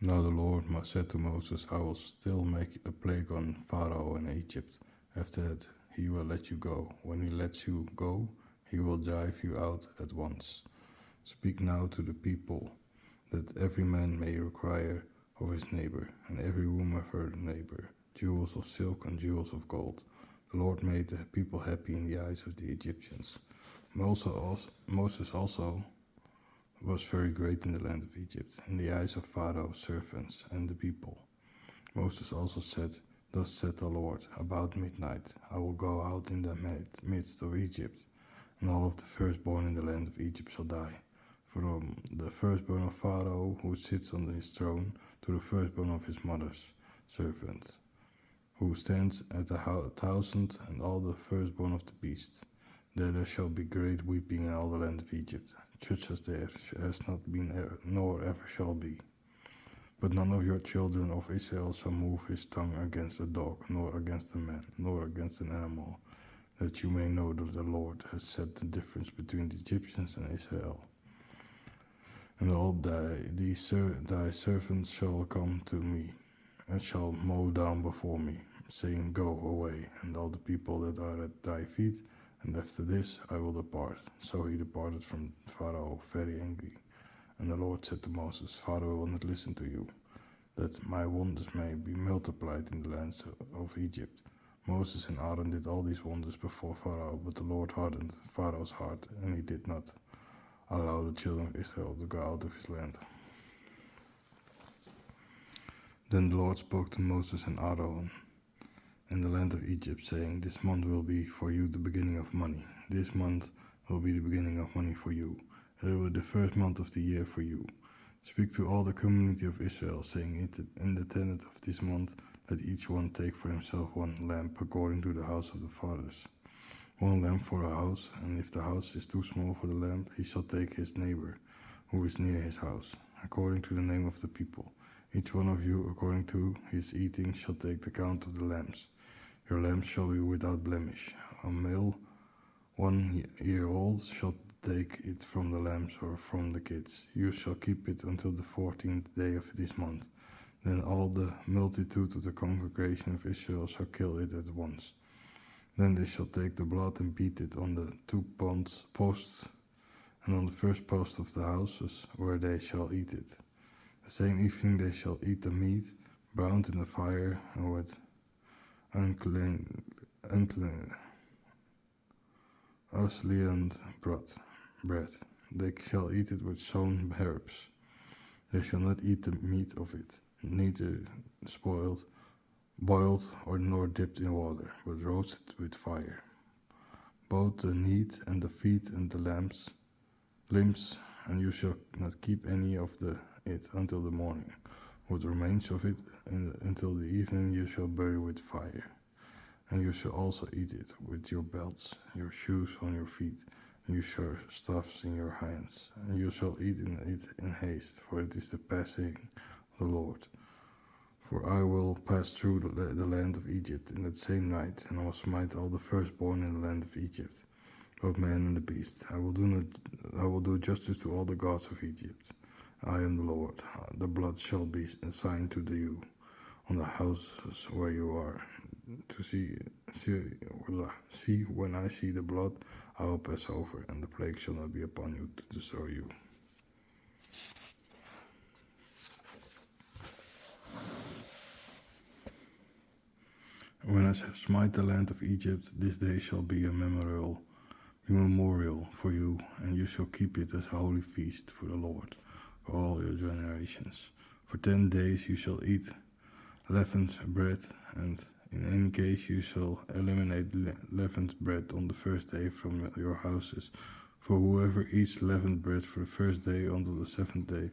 Now the Lord said to Moses, I will still make a plague on Pharaoh and Egypt. After that, he will let you go. When he lets you go, he will drive you out at once. Speak now to the people, that every man may require of his neighbor, and every woman of her neighbor, jewels of silk and jewels of gold. The Lord made the people happy in the eyes of the Egyptians. Moses also was very great in the land of Egypt, in the eyes of Pharaoh's servants and the people. Moses also said, Thus said the Lord, about midnight I will go out in the midst of Egypt, and all of the firstborn in the land of Egypt shall die, from the firstborn of Pharaoh who sits on his throne to the firstborn of his mother's servant, who stands at 1,000, and all the firstborn of the beasts. There shall be great weeping in all the land of Egypt, such as there has not been nor ever shall be. But none of your children of Israel shall move his tongue against a dog, nor against a man, nor against an animal, that you may know that the Lord has set the difference between the Egyptians and Israel. And all thy servants shall come to me, and shall mow down before me, saying, Go away, and all the people that are at thy feet, and after this I will depart. So he departed from Pharaoh very angry. And the Lord said to Moses, Pharaoh will not listen to you, that my wonders may be multiplied in the lands of Egypt. Moses and Aaron did all these wonders before Pharaoh, but the Lord hardened Pharaoh's heart, and he did not allow the children of Israel to go out of his land. Then the Lord spoke to Moses and Aaron in the land of Egypt, saying, This month will be for you the beginning of money. This month will be the beginning of money for you. It will be the first month of the year for you. Speak to all the community of Israel, saying, In the 10th of this month, let each one take for himself one lamb, according to the house of the fathers. One lamb for a house, and if the house is too small for the lamb, he shall take his neighbor, who is near his house, according to the name of the people. Each one of you, according to his eating, shall take the count of the lambs. Your lambs shall be without blemish. A male 1 year old shall take it from the lambs or from the kids. You shall keep it until the 14th day of this month. Then all the multitude of the congregation of Israel shall kill it at once. Then they shall take the blood and beat it on the 2 posts and on the first post of the houses where they shall eat it. The same evening they shall eat the meat, browned in the fire and with unclean bread. They shall eat it with sown herbs. They shall not eat the meat of it, neither boiled, or nor dipped in water, but roasted with fire. Both the meat and the feet and the limbs, and you shall not keep any of it until the morning. What remains of it until the evening you shall bury with fire. And you shall also eat it with your belts, your shoes on your feet, and your staffs in your hands. And you shall eat it in haste, for it is the passing of the Lord. For I will pass through the land of Egypt in that same night, and I will smite all the firstborn in the land of Egypt, both man and the beast. I will do justice to all the gods of Egypt. I am the Lord. The blood shall be assigned to you on the houses where you are. To see when I see the blood, I will pass over, and the plague shall not be upon you to destroy you. When I smite the land of Egypt, this day shall be a memorial for you, and you shall keep it as a holy feast for the Lord, for all your generations. For 10 days you shall eat leavened bread, and in any case you shall eliminate leavened bread on the first day from your houses. For whoever eats leavened bread for the first day until the 7th day,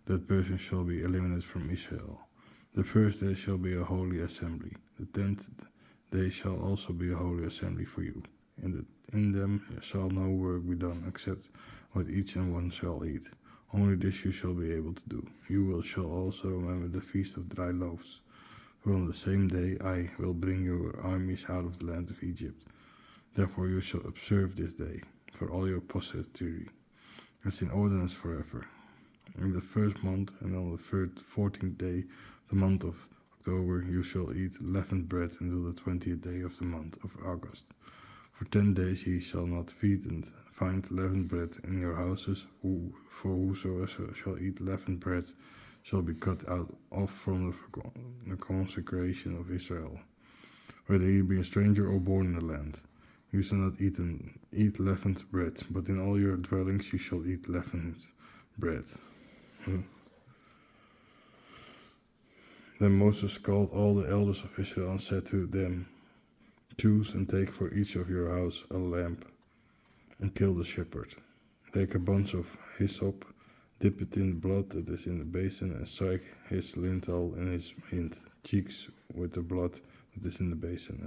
that person shall be eliminated from Israel. The first day shall be a holy assembly. The 10th day shall also be a holy assembly for you. In them shall no work be done, except what each and one shall eat. Only this you shall be able to do. Shall also remember the feast of dry loaves. For on the same day I will bring your armies out of the land of Egypt. Therefore you shall observe this day for all your posterity. It's in ordinance forever. In the first month, and on the 14th day of the month of October, you shall eat leavened bread until the 20th day of the month of August. For 10 days ye shall not feed and find leavened bread in your houses, for whosoever shall eat leavened bread shall be cut out off from the consecration of Israel. Whether he be a stranger or born in the land, you shall not eat leavened bread, but in all your dwellings you shall eat leavened bread. Then Moses called all the elders of Israel and said to them, choose and take for each of your house a lamb, and kill the shepherd. Take a bunch of hyssop, dip it in the blood that is in the basin, and strike his lintel and his hind cheeks with the blood that is in the basin,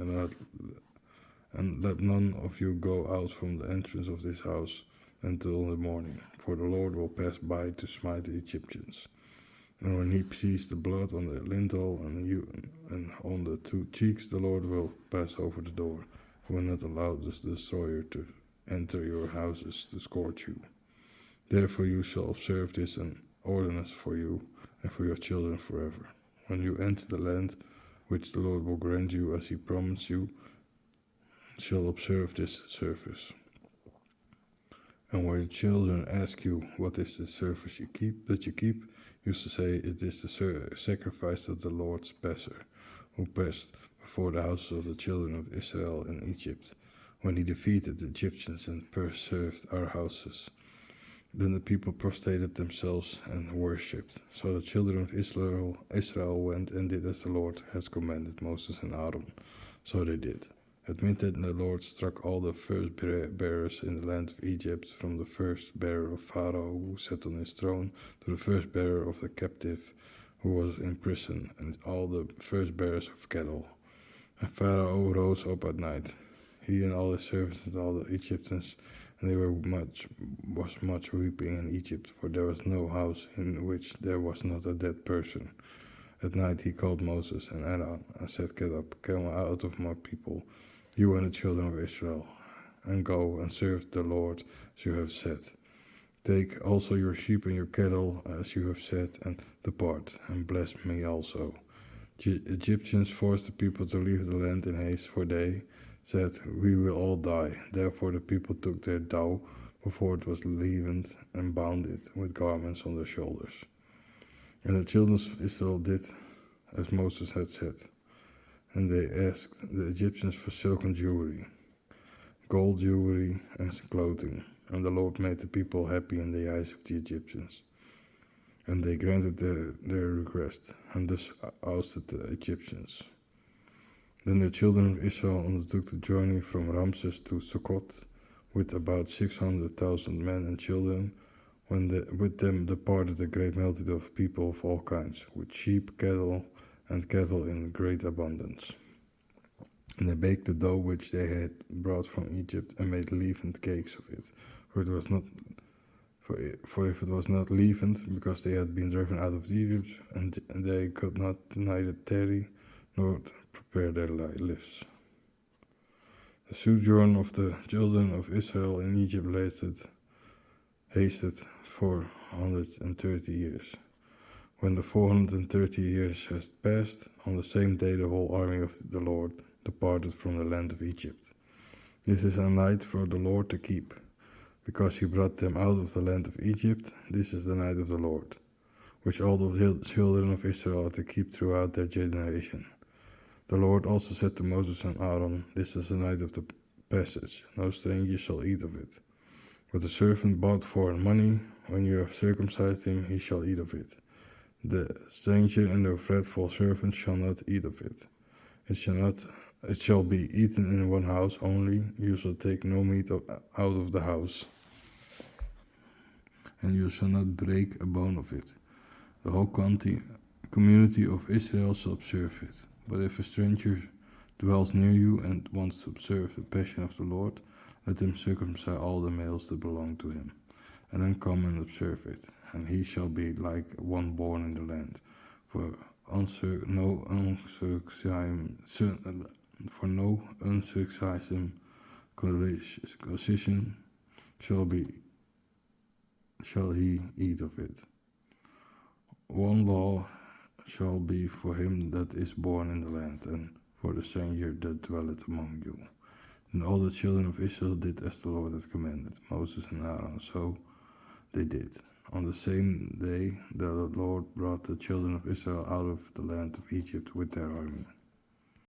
and let none of you go out from the entrance of this house until the morning, for the Lord will pass by to smite the Egyptians. And when he sees the blood on the lintel and on the two cheeks, the Lord will pass over the door. He will not allow the destroyer to enter your houses to scorch you. Therefore you shall observe this an ordinance for you and for your children forever. When you enter the land which the Lord will grant you as he promised you, shall observe this service. And when your children ask you, what is the service you keep, you shall say, it is the sacrifice of the Lord's Passer, who passed before the houses of the children of Israel in Egypt, when he defeated the Egyptians and preserved our houses. Then the people prostrated themselves and worshipped. So the children of Israel went and did as the Lord has commanded Moses and Aaron. So they did. At midnight the Lord struck all the first bearers in the land of Egypt, from the first bearer of Pharaoh who sat on his throne to the first bearer of the captive who was in prison, and all the first bearers of cattle. And Pharaoh rose up at night, he and all his servants and all the Egyptians, and there was much weeping in Egypt, for there was no house in which there was not a dead person. At night he called Moses and Aaron and said, get up, come out of my people, you and the children of Israel, and go and serve the Lord as you have said. Take also your sheep and your cattle as you have said, and depart, and bless me also. The Egyptians forced the people to leave the land in haste, for they said, we will all die. Therefore the people took their dough before it was leavened, and bound it with garments on their shoulders. And the children of Israel did as Moses had said. And they asked the Egyptians for silken jewelry, gold jewelry, and clothing. And the Lord made the people happy in the eyes of the Egyptians. And they granted their request, and thus ousted the Egyptians. Then the children of Israel undertook the journey from Ramses to Sukkot with about 600,000 men and children. With them departed a great multitude of people of all kinds, with sheep, cattle in great abundance. And they baked the dough which they had brought from Egypt, and made leavened cakes of it. For if it was not leavened, because they had been driven out of Egypt, and they could not neither tarry nor prepare their lives. The sojourn of the children of Israel in Egypt hasted 430 years. When the 430 years had passed, on the same day the whole army of the Lord departed from the land of Egypt. This is a night for the Lord to keep, because he brought them out of the land of Egypt. This is the night of the Lord, which all the children of Israel are to keep throughout their generation. The Lord also said to Moses and Aaron, this is the night of the passage, no stranger shall eat of it. But the servant bought for money, when you have circumcised him, he shall eat of it. The stranger and the fretful servant shall not eat of it. It shall be eaten in one house only. You shall take no meat out of the house, and you shall not break a bone of it. The whole community of Israel shall observe it. But if a stranger dwells near you and wants to observe the passion of the Lord, let him circumcise all the males that belong to him, and then come and observe it. And he shall be like one born in the land. For no uncircumcised circumcision shall he eat of it. One law shall be for him that is born in the land, and for the stranger that dwelleth among you. And all the children of Israel did as the Lord had commanded Moses and Aaron, so they did. On the same day the Lord brought the children of Israel out of the land of Egypt with their army.